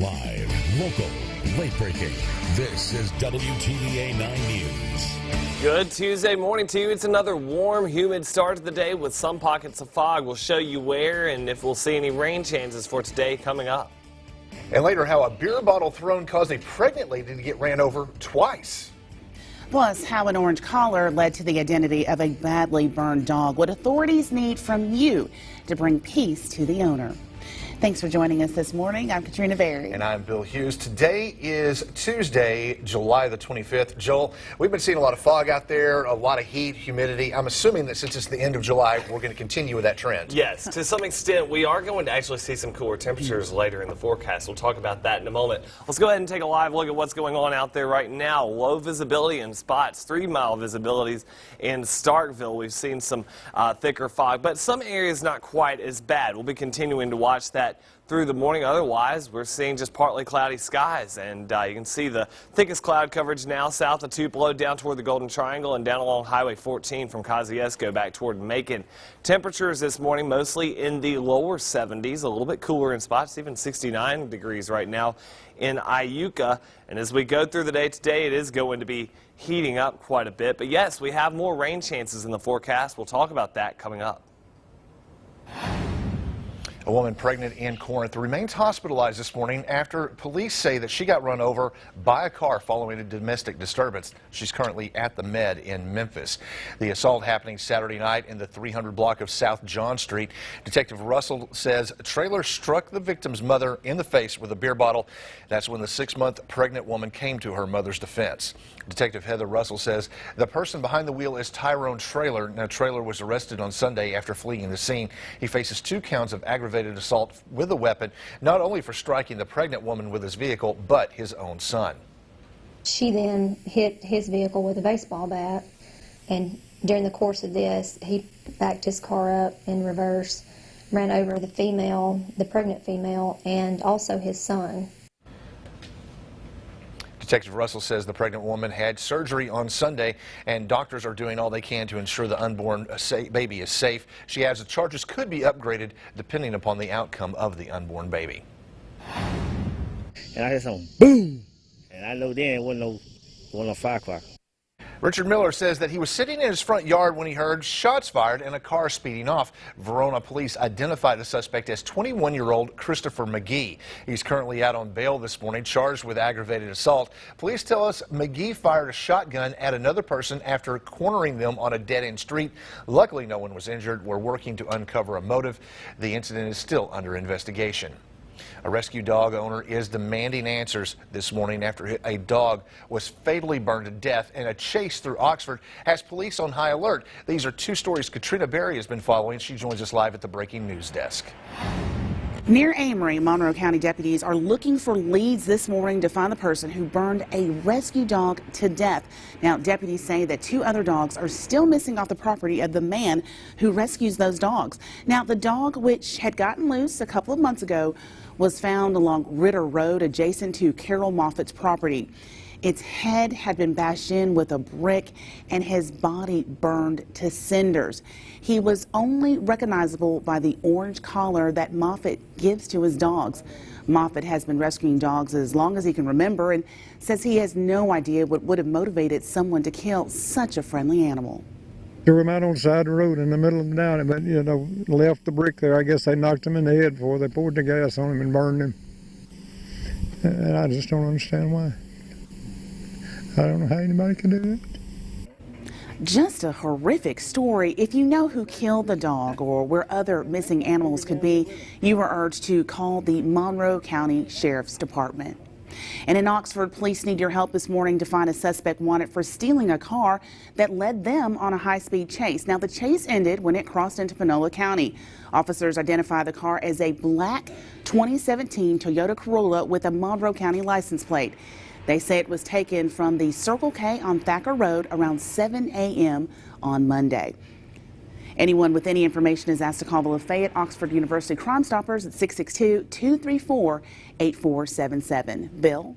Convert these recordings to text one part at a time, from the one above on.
Live, local, late-breaking. This is WTVA 9 News. Good Tuesday morning to you. It's another warm, humid start to the day with some pockets of fog. We'll show you where and if we'll see any rain chances for today coming up. And later, how a beer bottle thrown caused a pregnant lady to get ran over twice. Plus, how an orange collar led to the identity of a badly burned dog. What authorities need from you to bring peace to the owner. Thanks for joining us this morning. I'm Katrina Berry. And I'm Bill Hughes. Today is Tuesday, July the 25th. Joel, we've been seeing a lot of fog out there, a lot of heat, humidity. I'm assuming that since it's the end of July, we're going to continue with that trend. Yes, to some extent, we are going to actually see some cooler temperatures later in the forecast. We'll talk about that in a moment. Let's go ahead and take a live look at what's going on out there right now. Low visibility in spots, 3-mile visibilities in Starkville. We've seen some thicker fog, but some areas not quite as bad. We'll be continuing to watch that through the morning. Otherwise, we're seeing just partly cloudy skies, and you can see the thickest cloud coverage now south of Tupelo down toward the Golden Triangle and down along Highway 14 from Kosciuszko back toward Macon. Temperatures this morning mostly in the lower 70s, a little bit cooler in spots, even 69 degrees right now in Iuka. And as we go through the day today, it is going to be heating up quite a bit. But yes, we have more rain chances in the forecast. We'll talk about that coming up. A woman pregnant in Corinth remains hospitalized this morning after police say that she got run over by a car following a domestic disturbance. She's currently at the Med in Memphis. The assault happening Saturday night in the 300 block of South John Street. Detective Russell says a trailer struck the victim's mother in the face with a beer bottle. That's when the 6-month pregnant woman came to her mother's defense. Detective Heather Russell says the person behind the wheel is Tyrone Traylor. Now, Traylor was arrested on Sunday after fleeing the scene. He faces 2 counts of aggravated assault with a weapon, not only for striking the pregnant woman with his vehicle, but his own son. She then hit his vehicle with a baseball bat, and during the course of this, he backed his car up in reverse, ran over the pregnant female, and also his son. Detective Russell says the pregnant woman had surgery on Sunday, and doctors are doing all they can to ensure the unborn baby is safe. She adds the charges could be upgraded depending upon the outcome of the unborn baby. And I heard something, boom, and I know then it wasn't no firecracker. Richard Miller says that he was sitting in his front yard when he heard shots fired and a car speeding off. Verona police identified the suspect as 21-year-old Christopher McGee. He's currently out on bail this morning, charged with aggravated assault. Police tell us McGee fired a shotgun at another person after cornering them on a dead-end street. Luckily, no one was injured. We're working to uncover a motive. The incident is still under investigation. A rescue dog owner is demanding answers this morning after a dog was fatally burned to death in a chase through Oxford has police on high alert. These are 2 stories Katrina Berry has been following. She joins us live at the breaking news desk. Near Amory, Monroe County deputies are looking for leads this morning to find the person who burned a rescue dog to death. Now, deputies say that 2 other dogs are still missing off the property of the man who rescues those dogs. Now, the dog, which had gotten loose a couple of months ago, was found along Ritter Road adjacent to Carol Moffat's property. Its head had been bashed in with a brick and his body burned to cinders. He was only recognizable by the orange collar that Moffat gives to his dogs. Moffat has been rescuing dogs as long as he can remember and says he has no idea what would have motivated someone to kill such a friendly animal. Threw him out on the side of the road in the middle of the down, but left the brick there. I guess they knocked him in the head before they poured the gas on him and burned him. And I just don't understand why. I don't know how anybody can do that. Just a horrific story. If you know who killed the dog or where other missing animals could be, you are urged to call the Monroe County Sheriff's Department. And in Oxford, police need your help this morning to find a suspect wanted for stealing a car that led them on a high-speed chase. Now, the chase ended when it crossed into Panola County. Officers identify the car as a black 2017 Toyota Corolla with a Monroe County license plate. They say it was taken from the Circle K on Thacker Road around 7 a.m. on Monday. Anyone with any information is asked to call the Lafayette Oxford University Crime Stoppers at 662-234-8477. Bill?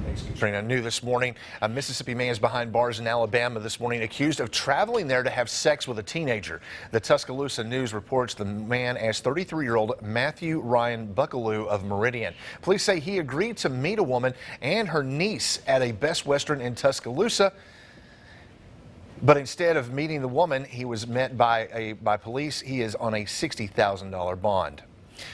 Thanks, New this morning, a Mississippi man is behind bars in Alabama this morning, accused of traveling there to have sex with a teenager. The Tuscaloosa News reports the man as 33-year-old Matthew Ryan Buckaloo of Meridian. Police say he agreed to meet a woman and her niece at a Best Western in Tuscaloosa. But instead of meeting the woman, he was met by police. He is on a $60,000 bond.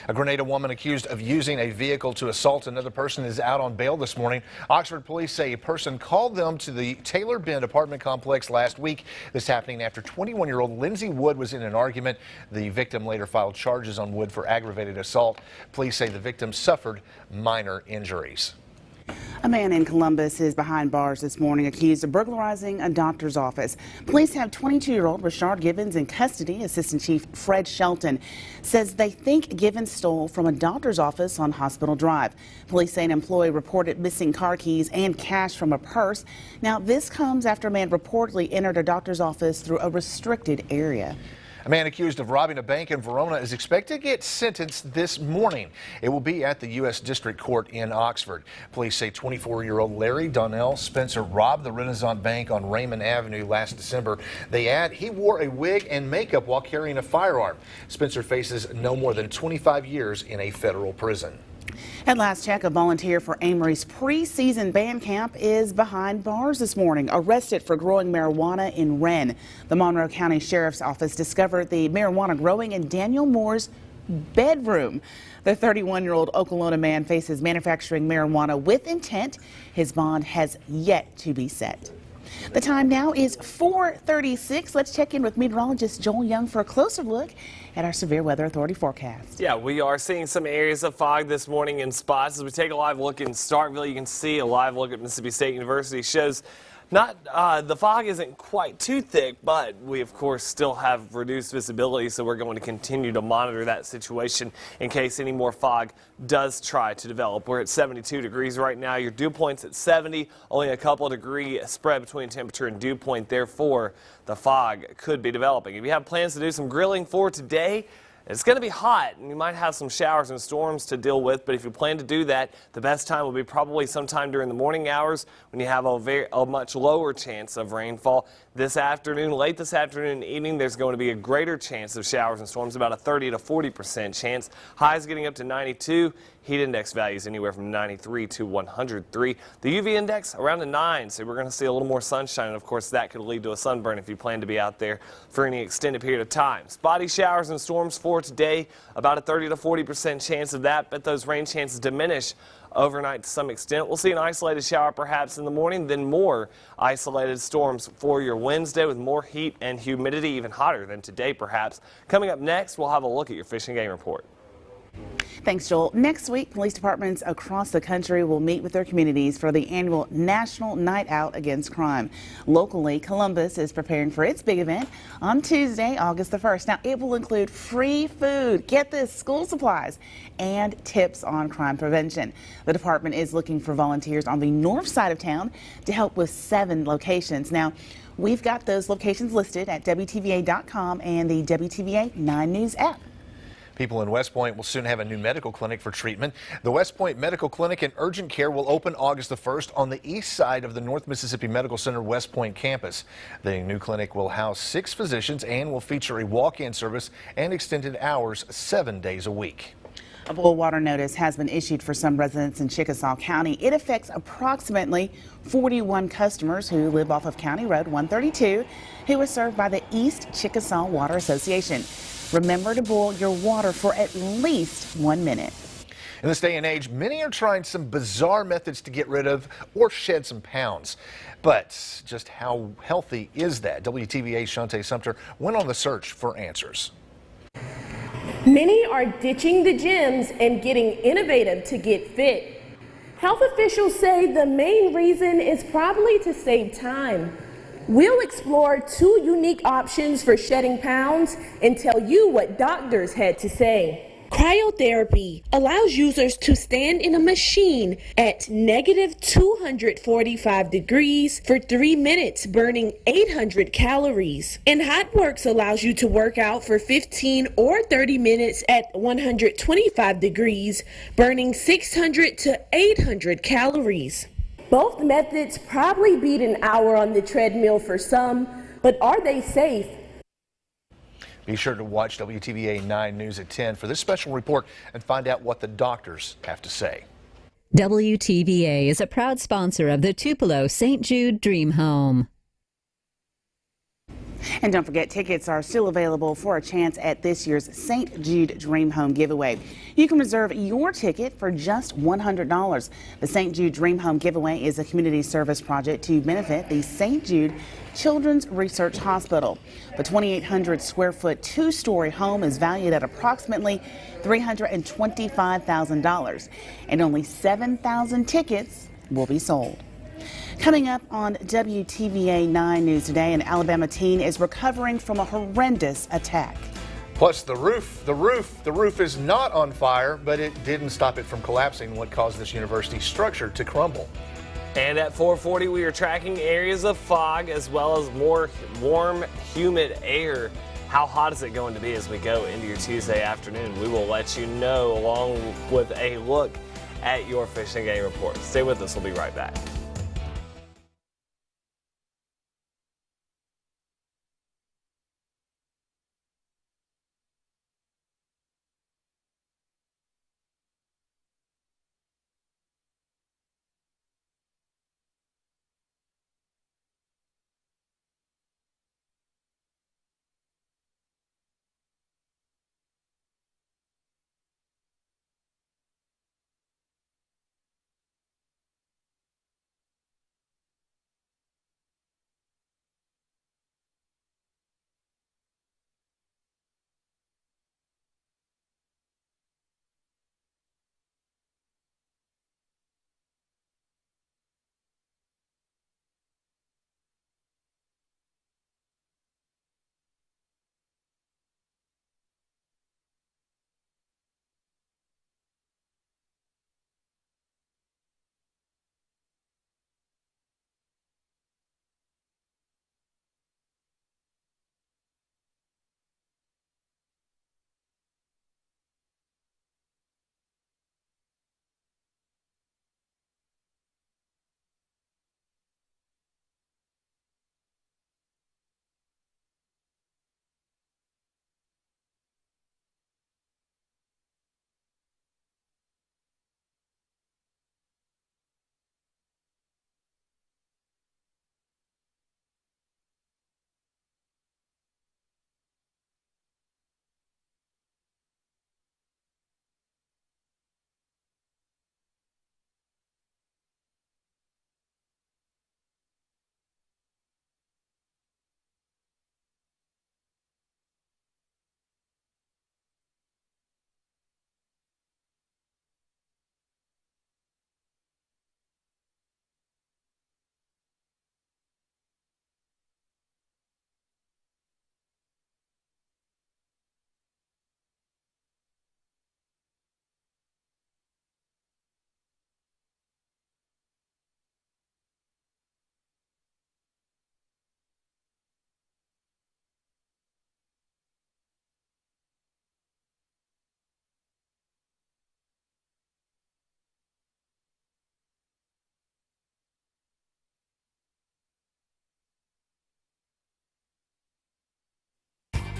A Grenada woman accused of using a vehicle to assault another person is out on bail this morning. Oxford police say a person called them to the Taylor Bend apartment complex last week. This happening after 21-year-old Lindsay Wood was in an argument. The victim later filed charges on Wood for aggravated assault. Police say the victim suffered minor injuries. A man in Columbus is behind bars this morning accused of burglarizing a doctor's office. Police have 22-year-old Rashard Givens in custody. Assistant Chief Fred Shelton says they think Givens stole from a doctor's office on Hospital Drive. Police say an employee reported missing car keys and cash from a purse. Now, this comes after a man reportedly entered a doctor's office through a restricted area. A man accused of robbing a bank in Verona is expected to get sentenced this morning. It will be at the U.S. District Court in Oxford. Police say 24-year-old Larry Donnell Spencer robbed the Renaissance Bank on Raymond Avenue last December. They add he wore a wig and makeup while carrying a firearm. Spencer faces no more than 25 years in a federal prison. At last check, a volunteer for Amory's preseason band camp is behind bars this morning, arrested for growing marijuana in Wren. The Monroe County Sheriff's Office discovered the marijuana growing in Daniel Moore's bedroom. The 31-year-old Okolona man faces manufacturing marijuana with intent. His bond has yet to be set. The time now is 4:36. Let's check in with meteorologist Joel Young for a closer look at our Severe Weather Authority forecast. Yeah, we are seeing some areas of fog this morning in spots. As we take a live look in Starkville, you can see a live look at Mississippi State University shows the fog isn't quite too thick, but we of course still have reduced visibility, so we're going to continue to monitor that situation in case any more fog does try to develop. We're at 72 degrees right now. Your dew point's at 70, only a couple of degree spread between temperature and dew point, therefore the fog could be developing. If you have plans to do some grilling for today, it's going to be hot, and you might have some showers and storms to deal with, but if you plan to do that, the best time will be probably sometime during the morning hours when you have a much lower chance of rainfall. This afternoon, late this afternoon and evening, there's going to be a greater chance of showers and storms, about a 30 to 40% chance. Highs getting up to 92. Heat index values anywhere from 93 to 103. The UV index around a 9, so we're going to see a little more sunshine, and of course that could lead to a sunburn if you plan to be out there for any extended period of time. Spotty showers and storms for today, about a 30 to 40% chance of that, but those rain chances diminish overnight to some extent. We'll see an isolated shower perhaps in the morning, then more isolated storms for your Wednesday with more heat and humidity, even hotter than today perhaps. Coming up next, we'll have a look at your Fish and Game report. Thanks, Joel. Next week, police departments across the country will meet with their communities for the annual National Night Out Against Crime. Locally, Columbus is preparing for its big event on Tuesday, August the 1st. Now, it will include free food, get this, school supplies, and tips on crime prevention. The department is looking for volunteers on the north side of town to help with 7 locations. Now, we've got those locations listed at WTVA.com and the WTVA 9 News app. People in West Point will soon have a new medical clinic for treatment. The West Point Medical Clinic and Urgent Care will open August the 1st on the east side of the North Mississippi Medical Center West Point campus. The new clinic will house 6 physicians and will feature a walk-in service and extended hours 7 days a week. A boil water notice has been issued for some residents in Chickasaw County. It affects approximately 41 customers who live off of County Road 132, who are served by the East Chickasaw Water Association. Remember to boil your water for at least 1 minute. In this day and age, many are trying some bizarre methods to get rid of or shed some pounds. But just how healthy is that? WTVA's Shantae Sumter went on the search for answers. Many are ditching the gyms and getting innovative to get fit. Health officials say the main reason is probably to save time. We'll explore 2 unique options for shedding pounds and tell you what doctors had to say. Cryotherapy allows users to stand in a machine at negative 245 degrees for 3 minutes, burning 800 calories. And HotWorks allows you to work out for 15 or 30 minutes at 125 degrees, burning 600 to 800 calories. Both methods probably beat an hour on the treadmill for some, but are they safe? Be sure to watch WTVA 9 News at 10 for this special report and find out what the doctors have to say. WTVA is a proud sponsor of the Tupelo St. Jude Dream Home. And don't forget, tickets are still available for a chance at this year's St. Jude Dream Home giveaway. You can reserve your ticket for just $100. The St. Jude Dream Home giveaway is a community service project to benefit the St. Jude Children's Research Hospital. The 2,800 square foot two-story home is valued at approximately $325,000, and only 7,000 tickets will be sold. Coming up on WTVA 9 News today, an Alabama teen is recovering from a horrendous attack. Plus the roof is not on fire, but it didn't stop it from collapsing, what caused this university structure to crumble. And at 4:40, we are tracking areas of fog as well as more warm, humid air. How hot is it going to be as we go into your Tuesday afternoon? We will let you know along with a look at your Fish and Game report. Stay with us. We'll be right back.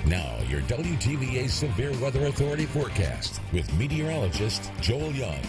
Now, your WTVA Severe Weather Authority forecast with meteorologist Joel Young.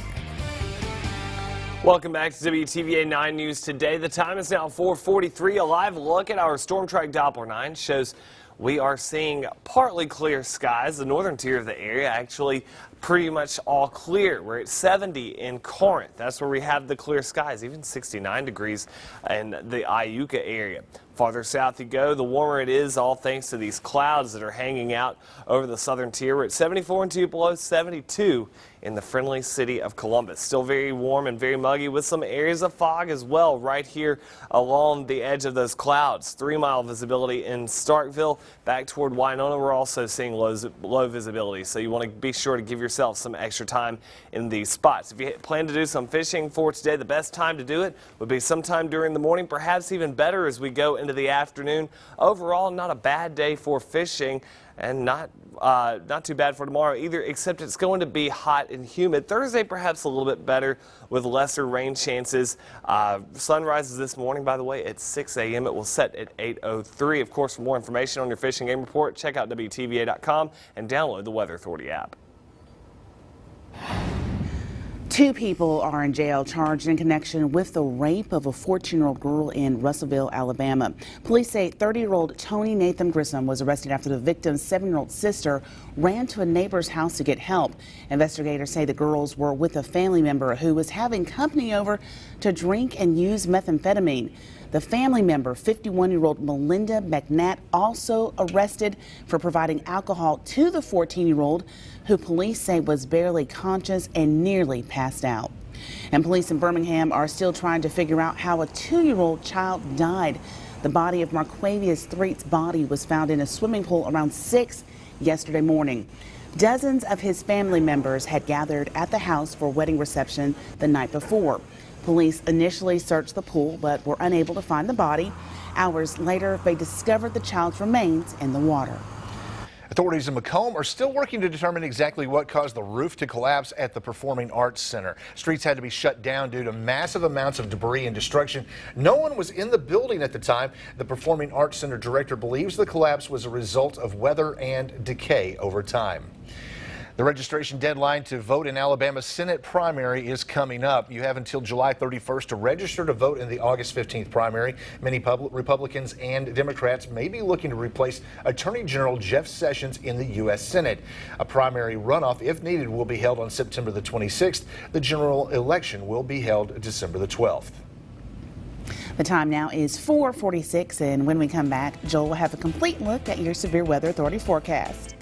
Welcome back to WTVA 9 News today. The time is now 4:43. A live look at our Storm Track Doppler 9 shows we are seeing partly clear skies. The northern tier of the area actually pretty much all clear. We're at 70 in Corinth. That's where we have the clear skies, even 69 degrees in the Iuka area. Farther south you go, the warmer it is, all thanks to these clouds that are hanging out over the southern tier. We're at 74 in Tupelo, 72 in the friendly city of Columbus. Still very warm and very muggy with some areas of fog as well right here along the edge of those clouds. 3-mile visibility in Starkville. Back toward Winona, we're also seeing low visibility, so you want to be sure to give yourself some extra time in these spots. If you plan to do some fishing for today, the best time to do it would be sometime during the morning, perhaps even better as we go into the afternoon. Overall, not a bad day for fishing. and not too bad for tomorrow either, except it's going to be hot and humid. Thursday perhaps a little bit better with lesser rain chances. Sun rises this morning, by the way, at 6 a.m. It will set at 8:03. Of course, for more information on your fish and game report, check out WTVA.com and download the Weather Authority app. 2 people are in jail charged in connection with the rape of a 14-year-old girl in Russellville, Alabama. Police say 30-year-old Tony Nathan Gruesome was arrested after the victim's 7-year-old sister ran to a neighbor's house to get help. Investigators say the girls were with a family member who was having company over to drink and use methamphetamine. The family member, 51-year-old Melinda McNatt, also arrested for providing alcohol to the 14-year-old, who police say was barely conscious and nearly passed out. And police in Birmingham are still trying to figure out how a 2-year-old child died. The body of Marquavius Threet's body was found in a swimming pool around 6 yesterday morning. Dozens of his family members had gathered at the house for a wedding reception the night before. Police initially searched the pool but were unable to find the body. Hours later, they discovered the child's remains in the water. Authorities in Macomb are still working to determine exactly what caused the roof to collapse at the Performing Arts Center. Streets had to be shut down due to massive amounts of debris and destruction. No one was in the building at the time. The Performing Arts Center director believes the collapse was a result of weather and decay over time. The registration deadline to vote in Alabama's Senate primary is coming up. You have until July 31st to register to vote in the August 15th primary. Many Republicans and Democrats may be looking to replace Attorney General Jeff Sessions in the U.S. Senate. A primary runoff, if needed, will be held on September the 26th. The general election will be held December the 12th. The time now is 4:46, and when we come back, Joel will have a complete look at your Severe Weather Authority forecast.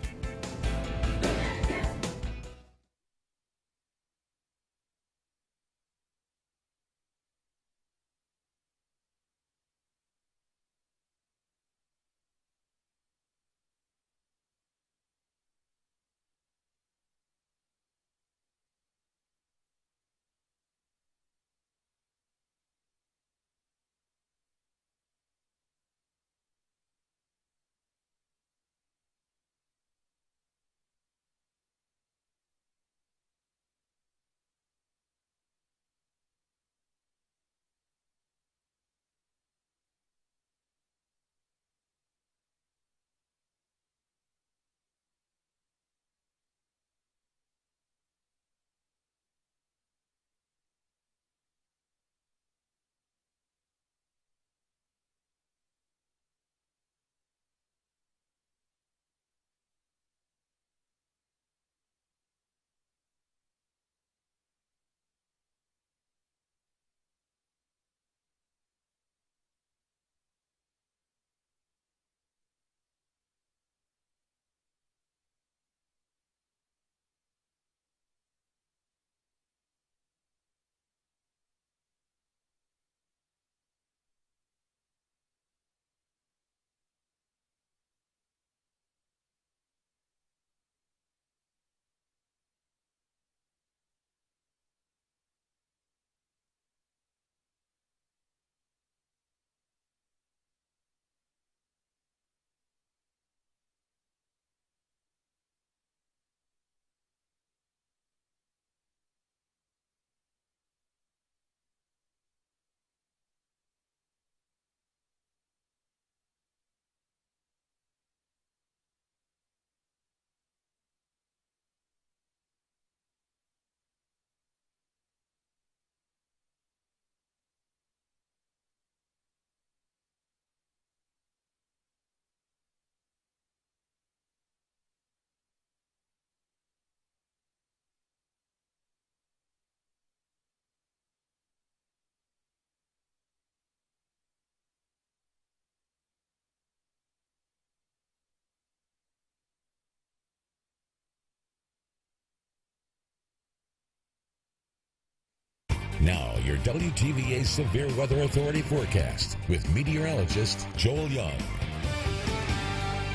Now, your WTVA Severe Weather Authority forecast with meteorologist Joel Young.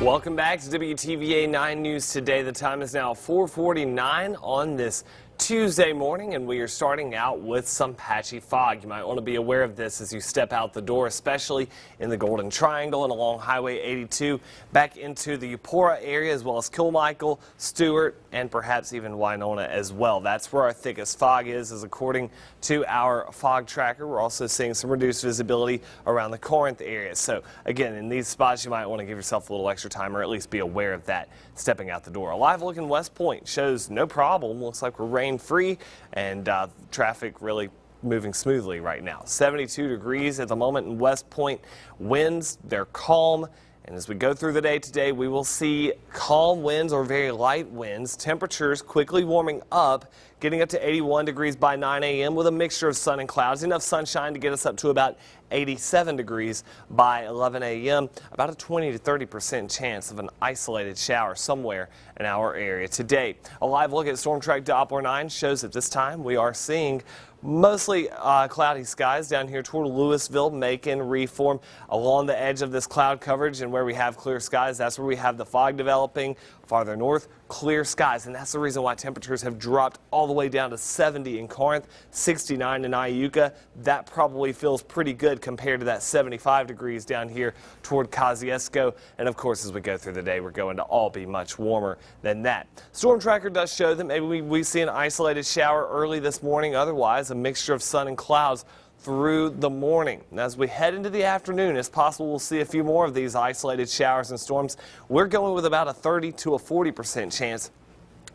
Welcome back to WTVA 9 News Today. The time is now 4:49 on this Tuesday morning, and we are starting out with some patchy fog. You might want to be aware of this as you step out the door, especially in the Golden Triangle and along Highway 82 back into the Eupora area, as well as Kilmichael, Stewart, and perhaps even Winona as well. That's where our thickest fog is according to our fog tracker. We're also seeing some reduced visibility around the Corinth area. So again, in these spots, you might want to give yourself a little extra time, or at least be aware of that stepping out the door. A live look in West Point shows no problem. Looks like we're rain-free and traffic really moving smoothly right now. 72 degrees at the moment in West Point. Winds, they're calm. And as we go through the day today, we will see calm winds or very light winds. Temperatures quickly warming up, getting up to 81 degrees by 9 a.m. with a mixture of sun and clouds. Enough sunshine to get us up to about 87 degrees by 11 a.m. About a 20 to 30% chance of an isolated shower somewhere in our area today. A live look at Storm Track Doppler 9 shows at this time we are seeing mostly cloudy skies down here toward Louisville, Macon, Reform. Along the edge of this cloud coverage and where we have clear skies, that's where we have the fog developing. Farther north, clear skies, and that's the reason why temperatures have dropped all the way down to 70 in Corinth, 69 in Iuka. That probably feels pretty good compared to that 75 degrees down here toward Kosciuszko. And of course, as we go through the day, we're going to all be much warmer than that. Storm tracker does show that maybe we see an isolated shower early this morning. Otherwise, a mixture of sun and clouds through the morning. And as we head into the afternoon, it's possible we'll see a few more of these isolated showers and storms. We're going with about a 30 to a 40% chance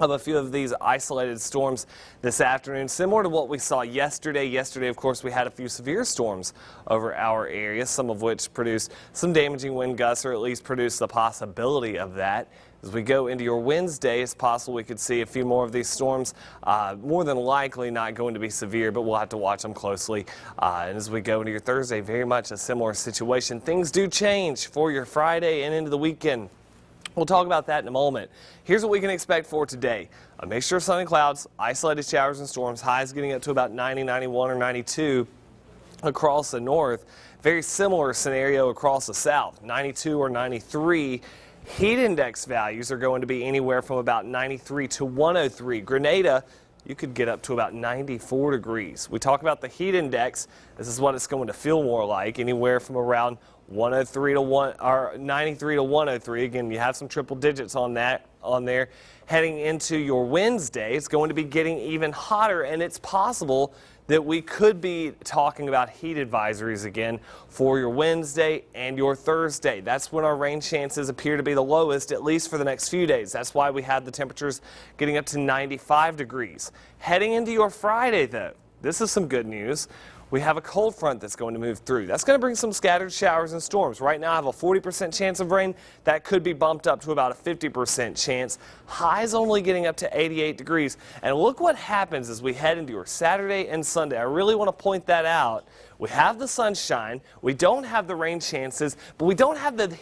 of a few of these isolated storms this afternoon, similar to what we saw yesterday. Yesterday, of course, we had a few severe storms over our area, some of which produced some damaging wind gusts, or at least produced the possibility of that. As we go into your Wednesday, it's possible we could see a few more of these storms. More than likely not going to be severe, but we'll have to watch them closely. And as we go into your Thursday, very much a similar situation. Things do change for your Friday and into the weekend. We'll talk about that in a moment. Here's what we can expect for today. A mixture of sun and clouds, isolated showers and storms, highs getting up to about 90, 91, or 92 across the north. Very similar scenario across the south, 92 or 93. Heat index values are going to be anywhere from about 93 to 103. Grenada, you could get up to about 94 degrees. We talk about the heat index. This is what it's going to feel more like, anywhere from around 103 to 1 or 93 to 103. Again, you have some triple digits on there. Heading into your Wednesday, it's going to be getting even hotter, and it's possible that we could be talking about heat advisories again for your Wednesday and your Thursday. That's when our rain chances appear to be the lowest, at least for the next few days. That's why we have the temperatures getting up to 95 degrees. Heading into your Friday, though, this is some good news. We have a cold front that's going to move through. That's going to bring some scattered showers and storms. Right now I have a 40% chance of rain. That could be bumped up to about a 50% chance. Highs only getting up to 88 degrees. And look what happens as we head into your Saturday and Sunday. I really want to point that out. We have the sunshine. We don't have the rain chances, but we don't have that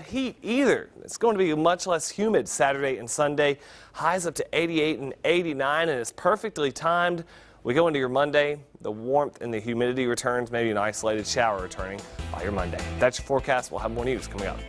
heat either. It's going to be much less humid Saturday and Sunday. Highs up to 88 and 89, and it's perfectly timed. We go into your Monday, the warmth and the humidity returns, maybe an isolated shower returning by your Monday. That's your forecast. We'll have more news coming up.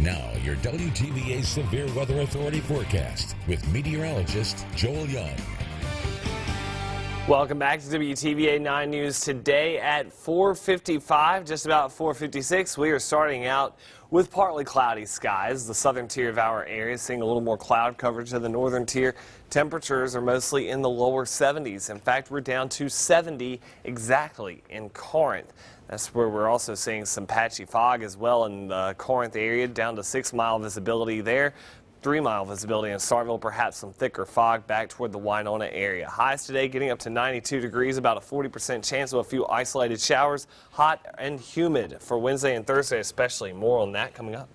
Now, your WTVA Severe Weather Authority forecast with meteorologist Joel Young. Welcome back to WTVA 9 News. Today at 4:55, just about 4:56, we are starting out with partly cloudy skies. The southern tier of our area seeing a little more cloud coverage than the northern tier. Temperatures are mostly in the lower 70s. In fact, we're down to 70 exactly in Corinth. That's where we're also seeing some patchy fog as well in the Corinth area, down to 6-mile visibility there. 3-mile visibility in Starkville, perhaps some thicker fog back toward the Winona area. Highs today getting up to 92 degrees, about a 40% chance of a few isolated showers. Hot and humid for Wednesday and Thursday especially. More on that coming up.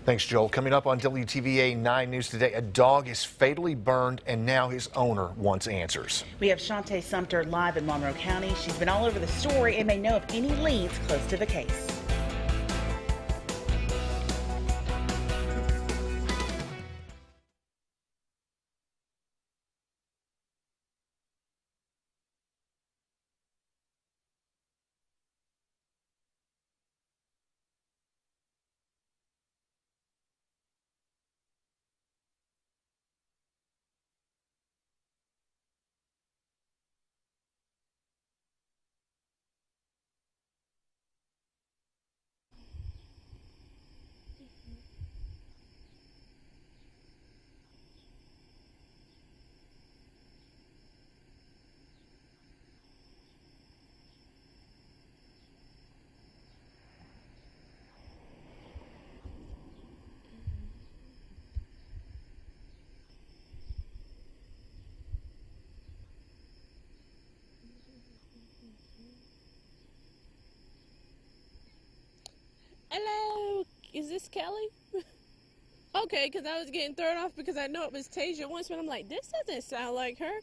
Thanks, Joel. Coming up on WTVA 9 News today, a dog is fatally burned and now his owner wants answers. We have Shantae Sumter live in Monroe County. She's been all over the story and may know of any leads close to the case. Hello, is this Kelly? Okay, because I was getting thrown off because I know it was Taeja once, but I'm like, this doesn't sound like her.